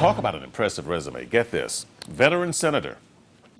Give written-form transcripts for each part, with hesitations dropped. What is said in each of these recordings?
Talk about an impressive resume. Get this. Veteran senator,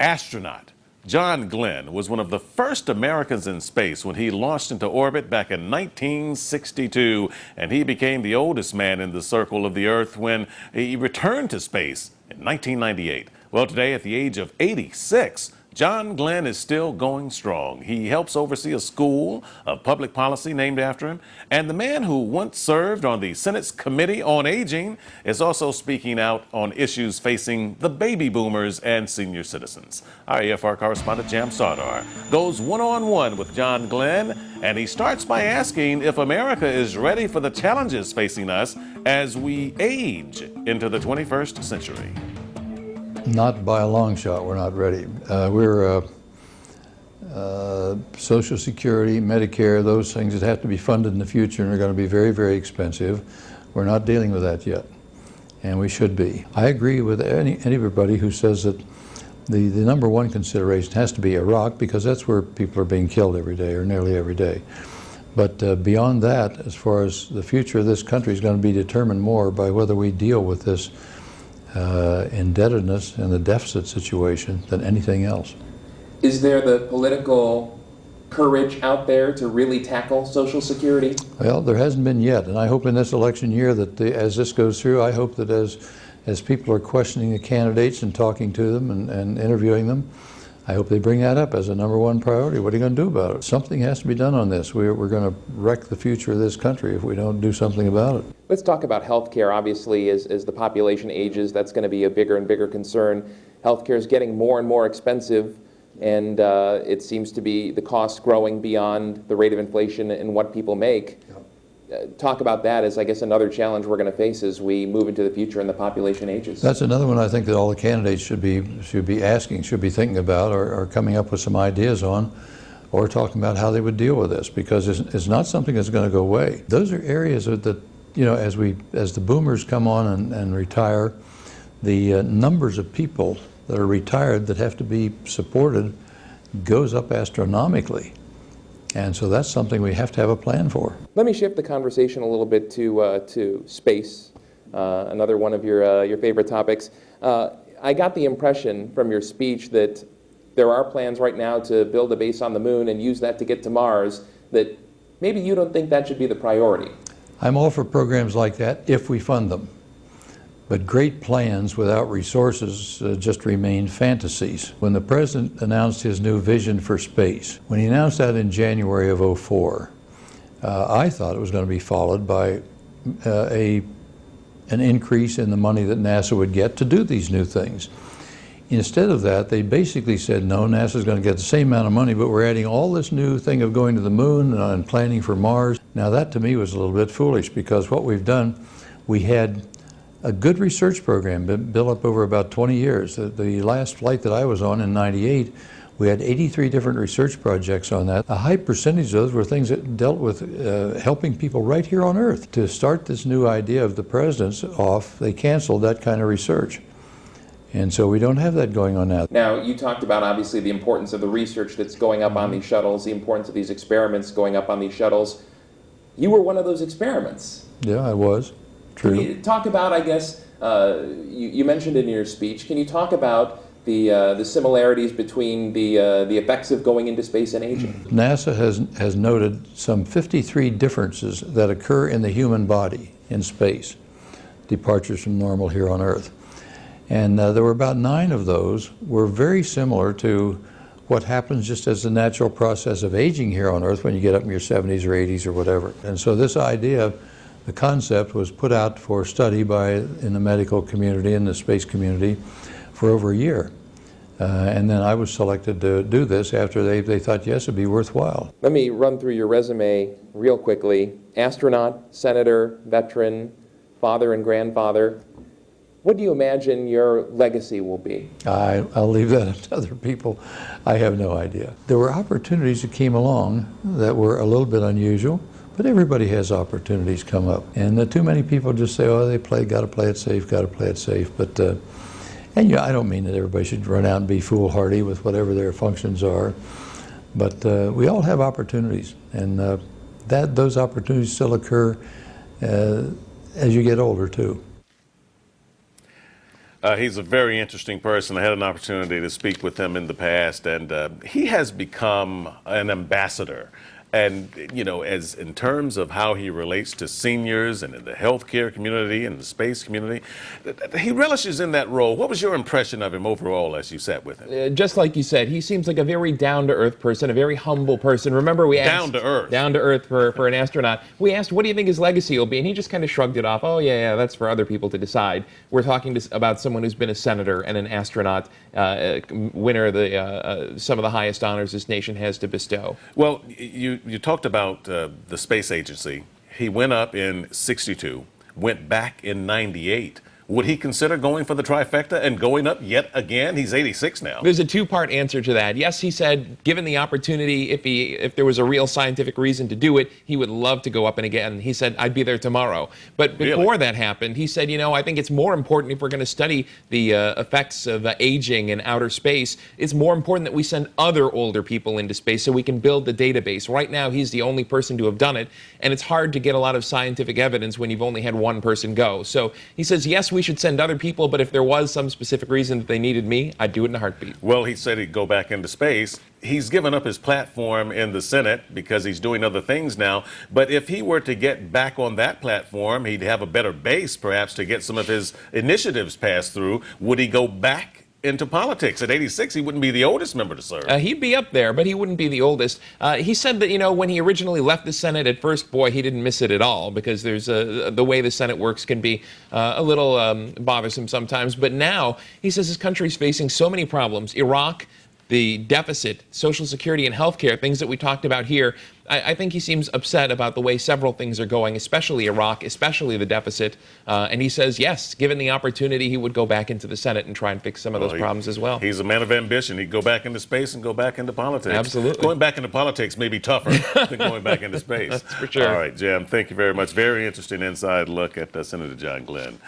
astronaut. John Glenn was one of the first Americans in space when he launched into orbit back in 1962, and he became the oldest man in the circle of the Earth when he returned to space in 1998. Well, today, at the age of 86, John Glenn is still going strong. He helps oversee a school of public policy named after him. And the man who once served on the Senate's Committee on Aging is also speaking out on issues facing the baby boomers and senior citizens. Our AFR correspondent, Jam Sardar, goes one-on-one with John Glenn, and he starts by asking if America is ready for the challenges facing us as we age into the 21st century. Not by a long shot, we're not ready. We're Social Security, Medicare, those things that have to be funded in the future and are going to be very, very expensive. We're not dealing with that yet, and we should be. I agree with anybody who says that the number one consideration has to be Iraq, because that's where people are being killed every day, or nearly every day. But beyond that, as far as the future of this country is going to be determined more by whether we deal with this indebtedness and the deficit situation than anything else. Is there the political courage out there to really tackle Social Security? Well, there hasn't been yet, and I hope in this election year that as this goes through, I hope that as people are questioning the candidates and talking to them and interviewing them, I hope they bring that up as a number one priority. What are you going to do about it? Something has to be done on this. We're going to wreck the future of this country if we don't do something about it. Let's talk about health care. Obviously, as the population ages, that's going to be a bigger and bigger concern. Health care is getting more and more expensive, and it seems to be the cost growing beyond the rate of inflation and what people make. Talk about that as, I guess, another challenge we're going to face as we move into the future and the population ages. That's another one I think that all the candidates should be thinking about, or coming up with some ideas on, or talking about how they would deal with this, because it's not something that's going to go away. Those are areas that, you know, as the boomers come on and retire, the numbers of people that are retired that have to be supported goes up astronomically. And so that's something we have to have a plan for. Let me shift the conversation a little bit to space, another one of your favorite topics. I got the impression from your speech that there are plans right now to build a base on the moon and use that to get to Mars, that maybe you don't think that should be the priority. I'm all for programs like that if we fund them. But great plans without resources just remain fantasies. When the President announced his new vision for space, when he announced that in January of '04, I thought it was going to be followed by an increase in the money that NASA would get to do these new things. Instead of that, they basically said, no, NASA's going to get the same amount of money, but we're adding all this new thing of going to the moon and planning for Mars. Now that to me was a little bit foolish, because what we've done, we had a good research program built up over about 20 years. The last flight that I was on in '98, we had 83 different research projects on that. A high percentage of those were things that dealt with helping people right here on Earth. To start this new idea of the President's off, they canceled that kind of research. And so we don't have that going on now. Now, you talked about, obviously, the importance of the research that's going up on these shuttles, the importance of these experiments going up on these shuttles. You were one of those experiments. Yeah, I was. True. Can you talk about, I guess, you mentioned in your speech, can you talk about the similarities between the effects of going into space and aging? NASA has noted some 53 differences that occur in the human body in space, departures from normal here on Earth. And there were about 9 of those were very similar to what happens just as the natural process of aging here on Earth when you get up in your 70s or 80s or whatever. And so this idea, the concept, was put out for study in the medical community and the space community for over a year. And then I was selected to do this after they thought, yes, it'd be worthwhile. Let me run through your resume real quickly. Astronaut, senator, veteran, father and grandfather. What do you imagine your legacy will be? I'll leave that up to other people. I have no idea. There were opportunities that came along that were a little bit unusual, but everybody has opportunities come up. And too many people just say, oh, got to play it safe, got to play it safe. But, and I don't mean that everybody should run out and be foolhardy with whatever their functions are. But we all have opportunities, and those opportunities still occur as you get older, too. He's a very interesting person. I had an opportunity to speak with him in the past, and he has become an ambassador. And, you know, as in terms of how he relates to seniors and in the healthcare community and the space community, he relishes in that role. What was your impression of him overall as you sat with him? Just like you said, he seems like a very down-to-earth person, a very humble person. Remember, we asked... Down to earth. Down to earth for an astronaut. We asked, what do you think his legacy will be? And he just kind of shrugged it off. Oh, yeah, that's for other people to decide. We're talking about someone who's been a senator and an astronaut, winner of some of the highest honors this nation has to bestow. Well, you talked about the space agency. He went up in '62, went back in '98. Would he consider going for the trifecta and going up yet again? He's 86 now. There's a two-part answer to that. Yes, he said, given the opportunity, if there was a real scientific reason to do it, he would love to go up and again. He said, I'd be there tomorrow. But before that happened, he said, you know, I think it's more important if we're going to study the effects of aging in outer space, it's more important that we send other older people into space so we can build the database. Right now, he's the only person to have done it, and it's hard to get a lot of scientific evidence when you've only had one person go. So he says, yes, we should send other people, but if there was some specific reason that they needed me, I'd do it in a heartbeat. Well, he said he'd go back into space. He's given up his platform in the Senate because he's doing other things now. But if he were to get back on that platform, he'd have a better base, perhaps, to get some of his initiatives passed through. Would he go back into politics? At 86, he wouldn't be the oldest member to serve. He'd be up there, but he wouldn't be the oldest. He said that, you know, when he originally left the Senate at first, boy, he didn't miss it at all, because there's the way the Senate works can be a little bothersome sometimes. But now, he says his country's facing so many problems. Iraq, the deficit, Social Security, and healthcare, things that we talked about here. I think he seems upset about the way several things are going, especially Iraq, especially the deficit. And he says, yes, given the opportunity, he would go back into the Senate and try and fix some of those problems as well. He's a man of ambition. He'd go back into space and go back into politics. Absolutely. Going back into politics may be tougher than going back into space. That's for sure. All right, Jim, thank you very much. Very interesting inside look at Senator John Glenn.